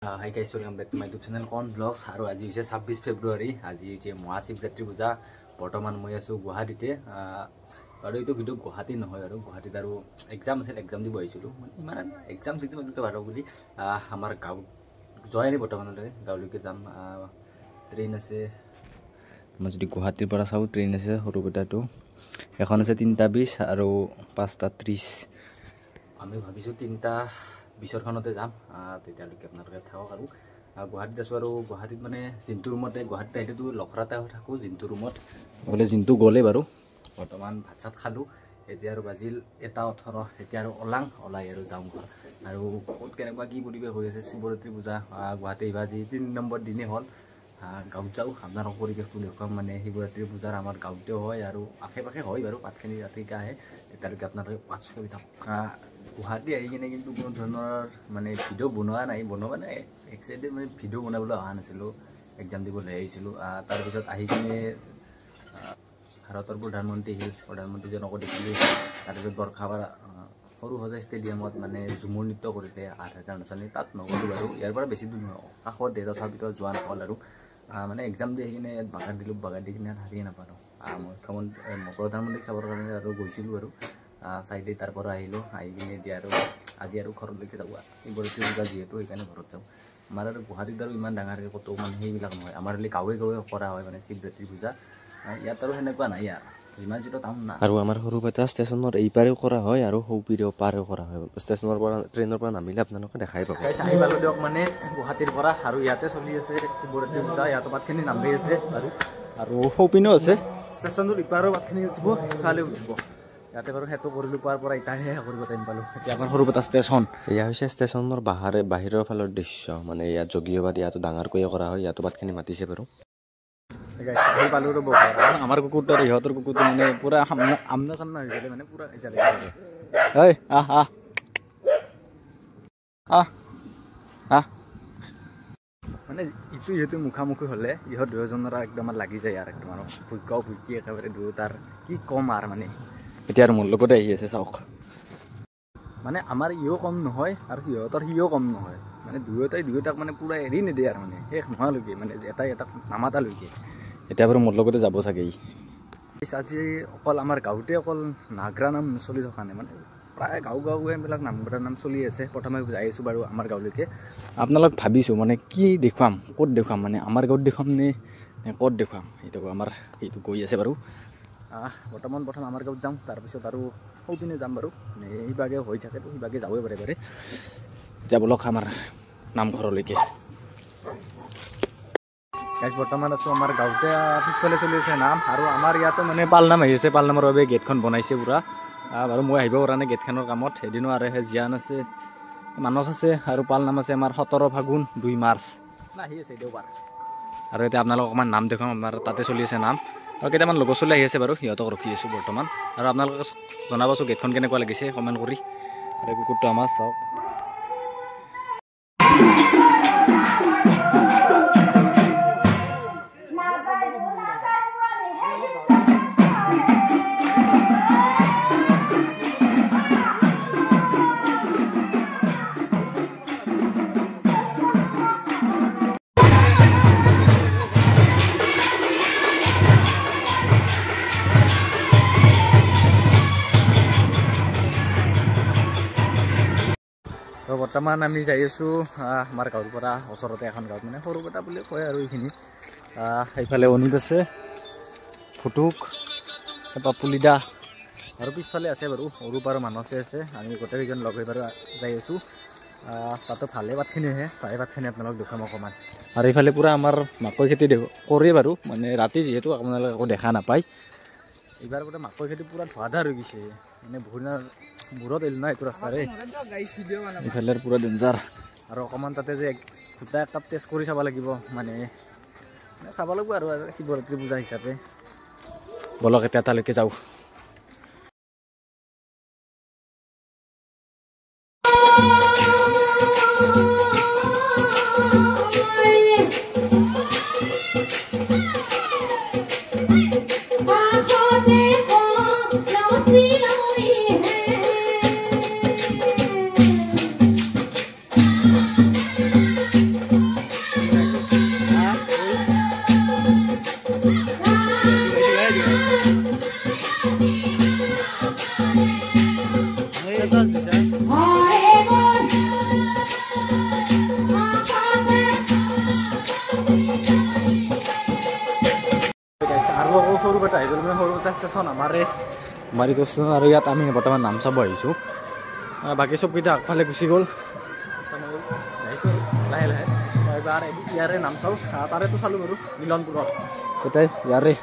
Hi guys, welcome back to my YouTube channel Kon Vlogs. আৰু আজি হৈছে 26 ফেব্ৰুৱাৰী। আজি হৈছে মহাশিৱৰাত্ৰি পূজা। বৰ্তমান মই আছো গুৱাহাটীতে। আৰু এইটো ভিডিও গুৱাহাটী নহয় আৰু গুৱাহাটীত আৰু এক্সাম আছিল, এক্সাম দিব আহিছিলো। ইমান এক্সাম সিস্টেম একটু ভালো বুলি আমাৰ গাঁও যোৱাই নাই বৰ্তমানলৈ। গাঁৱলৈকে যাম। ট্ৰেইন আছে। মই যদি গুৱাহাটীৰ পৰা চাওঁ ট্ৰেইন আছে সৰুপেটাটো। এখন আছে 3:20 আৰু 5:30। আমি ভাবিছো 3:20খনতে যাম। তেতিয়ালৈকে আপোনালোকে থাকক আৰু গুৱাহাটীত আছোঁ আৰু গুৱাহাটীত মানে জিন্তু ৰুমতে গুৱাহাটীত আহিলেতো লখৰাতে থাকোঁ জিন্তু ৰুমত গ'লে জিন্তু গ'লে বাৰু বৰ্তমান ভাত চাত খালোঁ এতিয়া আৰু বাজিল 1:18 এতিয়া আৰু ওলাই আৰু যাওঁ ঘৰ আৰু ক'ত কেনেকুৱা কি পৰিৱেশ হৈ আছে শিৱৰাত্ৰি পূজা গুৱাহাটী আহিবা আজি 3 নম্বৰ দিনেই হ'ল গাঁৱত যাওঁ আপোনালোকৰ পৰিৱেশটো দেখুৱাম মানে শিৱৰাত্ৰি পূজাৰ আমাৰ গাঁৱতেও হয় আৰু আশে পাশে হয় বাৰু পাতখিনি ৰাতিকে আহে তেতিয়ালৈকে আপোনালোকে ৱাটচ কৰি থকা গুৱাহাটী আহি কিনে কিন্তু কোনো ধৰণৰ মানে ভিডিঅ' বনোৱা নাই মানে এক চাইডে মানে ভিডিঅ' বনাবলৈ অহা নাছিলোঁ এক্সাম দিবলৈ আহিছিলোঁ তাৰপিছত আহি কিনে ভাৰতৰ প্ৰধানমন্ত্ৰীজনকো দেখিলোঁ তাৰপিছত বৰখাপাৰা সৰু সজাই ষ্টেডিয়ামত মানে ঝুমুৰ নৃত্য কৰিলে 8,000 নাচনী তাত নগ'লোঁ বাৰু ইয়াৰ পৰা বেছি দূৰ নহয় কাষতে তথাপিতো যোৱা নহ'ল আৰু মানে এক্সাম দি আহি কিনে বাগান দি কিনে হাৰিয়ে নাপালোঁ মই প্ৰধানমন্ত্ৰীক চাবৰ কাৰণে আৰু গৈছিলোঁ আৰু চাইডে তাৰ পৰা আহিলোঁ আহি কিনে এতিয়া আৰু আজি আৰু ঘৰলৈকে যাব শিৱৰাত্ৰি পূজা যিহেতু সেইকাৰণে ঘৰত যাওঁ আমাৰ আৰু গুৱাহাটীত আৰু ইমান ডাঙৰকৈ ক'তো মানে সেইবিলাক নহয় আমাৰ গাঁৱে কৰা হয় মানে শিৱৰাত্ৰি পূজা ইয়াত আৰু সেনেকুৱা নাই আৰু যিমান যিটো টাউন নাই আৰু আমাৰ সৰুপেটা ষ্টেচনৰ এইপাৰেও কৰা হয় আৰু সৌপিৰেও পাৰেও কৰা হয় ষ্টেচনৰ পৰা ট্ৰেইনৰ পৰা নামিলে আপোনালোকে দেখাই পাব আহি পালোঁ দিয়ক মানে গুৱাহাটীৰ পৰা আৰু ইয়াতে চলি আছে শিৱৰাত্ৰি পূজা ইয়াত পাতখিনি নামি আছে আৰু সৌপিনেও আছে ষ্টেচনটোৰ ইপাৰেও পাতখিনি উঠিব সিফালে উঠিব ইয়াতে বাৰু সেইটো কৰিলোঁ পোৱাৰ পৰা এতিয়াহে কৰিব টাইম পালোঁ এতিয়া আমাৰ সৰুপেটা ষ্টেচন এয়া হৈছে ষ্টেচনৰ বাহিৰৰ ফালৰ দৃশ্য মানে ইয়াত জগিয়াবাদ ইয়াতো ডাঙৰকৈয়ে কৰা হয় ইয়াতো পাতখিনি মাতিছে বাৰু আহি পালোঁ ৰ'ব আমাৰ কুকুৰটো আৰু ইহঁতৰ কুকুৰটো মানে পূৰা আমনা চামনা হৈ গ'লে মানে পূৰা কাজিয়া লাগি থাকে মানে ইটো যিহেতু মুখামুখি হ'লে ইহঁত দুয়োজনৰ একদম লাগি যায় আৰু একদম আৰু ভুকি একেবাৰে দুয়োটাৰ কি ক'ম আৰু মানে এতিয়া আৰু মোৰ লগতে আহি আছে চাওক মানে আমাৰ ইও কম নহয় আৰু সিহঁতৰ সিও কম নহয় মানে দুয়োটাক মানে পূৰা এৰি নিদিয়ে আৰু মানে শেষ নোহোৱালৈকে মানে এটাক নামাতালৈকে এতিয়া বাৰু মোৰ লগতে যাব চাগে আজি অকল আমাৰ গাঁৱতে অকল নাগৰা নাম চলি থকা নাই মানে প্ৰায় গাঁৱে এইবিলাক নামঘৰৰ নাম চলি আছে প্ৰথমে যাই আছোঁ বাৰু আমাৰ গাঁৱলৈকে আপোনালোক ভাবিছোঁ মানে কি দেখুৱাম ক'ত দেখুৱাম মানে আমাৰ গাঁৱত দেখুৱাম নে ক'ত দেখুৱাম সেইটো আমাৰ সেইটো গৈ আছে বাৰু বৰ্তমান প্ৰথম আমাৰ গাঁৱত যাম তাৰপিছত আৰু সৌপিনে যাম বাৰু সিভাগে হৈ থাকেতো সিভাগে যাবই পাৰে এতিয়া বলক আমাৰ নামঘৰলৈকে বৰ্তমান আছোঁ আমাৰ গাঁৱতে পিছফালে চলি আছে নাম আৰু আমাৰ ইয়াতো মানে পালনাম আহি আছে পালনামৰ বাবে গেটখন বনাইছে পূৰা বাৰু মই আহিব পৰা নাই গেটখনৰ কামত এদিনো আৰু জীয়ান আছে মানস আছে আৰু পালনাম আছে আমাৰ 17 ফাগুন 2 মাৰ্চ আহি আছে দেওবাৰ আৰু এতিয়া আপোনালোকক অকণমান নাম দেখুৱাম আমাৰ তাতে চলি আছে নাম আৰু কেইটামান লগৰ চলি আহি আছে বাৰু সিহঁতক ৰখি আছোঁ বৰ্তমান আৰু আপোনালোকে জনাবচোন গেটখন কেনেকুৱা লাগিছে কমেণ্ট কৰি আৰু কুকুৰটো আমাৰ চাওক বৰ্তমান আমি যাই আছোঁ আমাৰ গাঁৱৰ পৰা ওচৰতে এখন গাঁৱত মানে সৰুপেটা বুলি কয় আৰু এইখিনি সেইফালে অনিত আছে ফুটুক পাপুলিদা আৰু পিছফালে আছে বাৰু সৰু পাৰ মানছে আছে আমি গোটেইকেইজন লগ হৈ বাৰু যাই আছোঁ তাতো ভালে পাতখিনি আহে তাৰে পাতখিনি আপোনালোক দেখুৱাম অকণমান আৰু এইফালে পূৰা আমাৰ মাকৈ খেতি কৰে বাৰু মানে ৰাতি যিহেতু আপোনালোকে একো দেখা নাপায় এইবাৰ পূৰা মাকৈ খেতি পূৰা ধোঁৱাধাৰ হৈ গৈছে মানে মূৰত এলো না এইটো ৰাস্তাৰে এইফালে পূৰা ডেঞ্জাৰ আৰু অকণমান তাতে যে গোটা একাপ টেষ্ট কৰি চাব লাগিব মানে চাব লাগিব আৰু শিৱৰাত্ৰি পূজা হিচাপে বলক এতিয়া তালৈকে যাওঁ আহি গ'লো মানে সৰুটা ষ্টেচন আমাৰে মাৰিটো ষ্টেচন আৰু ইয়াত আমি বৰ্তমান নাম চাব আহিছোঁ বাকী চবকেইটা আগফালে গুচি গ'ল যাইছোঁ লাহে লাহে এবাৰ ইয়াৰে নাম চাওঁ তাৰেতো চালোঁ বাৰু মিলনপুৰত গোটেই ইয়াৰে